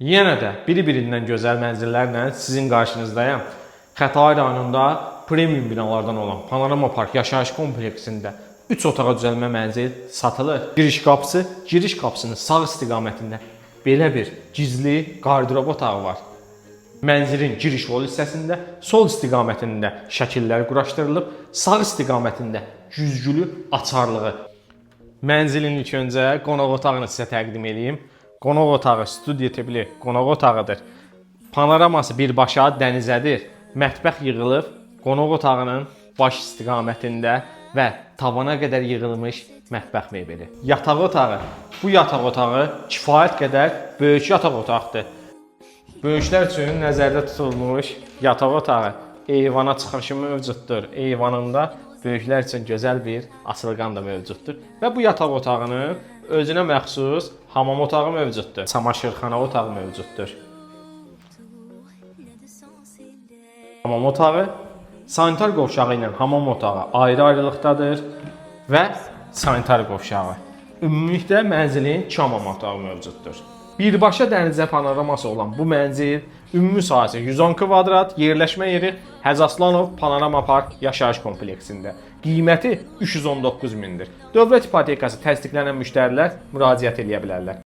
Yenə də biri-birindən gözəl mənzillərlə sizin qarşınızdayım. Xətai rayonunda premium binalardan olan Panorama Park yaşayış kompleksində 3 otağa düzəlmə mənzil satılır. Giriş qapısının sağ istiqamətində belə bir gizli qardırob otağı var. Mənzilin giriş hol hissəsində sol istiqamətində şəkillər quraşdırılıb, sağ istiqamətində güzgülü açarlığı. Mənzilin ilk öncə qonaq otağını sizə təqdim edeyim. Qonaq otağı studiya tipli qonaq otağıdır. Panoraması birbaşa dənizədir. Mətbəx yığılıb qonaq otağının baş istiqamətində və tavana qədər yığılmış mətbəx mebeli. Yataq otağı. Bu yataq otağı kifayət qədər böyük yataq otaqdır. Böyüklər üçün nəzərdə tutulmuş yataq otağı. Eyvana çıxışı mövcuddur. Eyvanında böyüklər üçün gözəl bir asılqan da mövcuddur. Və bu yataq otağının özünə məxsus hamam otağı mövcuddur. Çamaşırxana otağı mövcuddur. Hamam otağı, sanitar qovşağı ilə hamam otağı ayrı-ayrılıqdadır və sanitar qovşağı. Ümumilikdə mənzilin 2 hamam otağı mövcuddur. Birbaşa dənizə panoraması olan bu mənzil ümumi sahəsi 110 kvadrat, yerləşmə yeri Həzaslanov Panorama Park yaşayış kompleksində. Qiyməti 319 mindir. Dövlət ipotekası təsdiqlənən müştərilər müraciət edə bilərlər.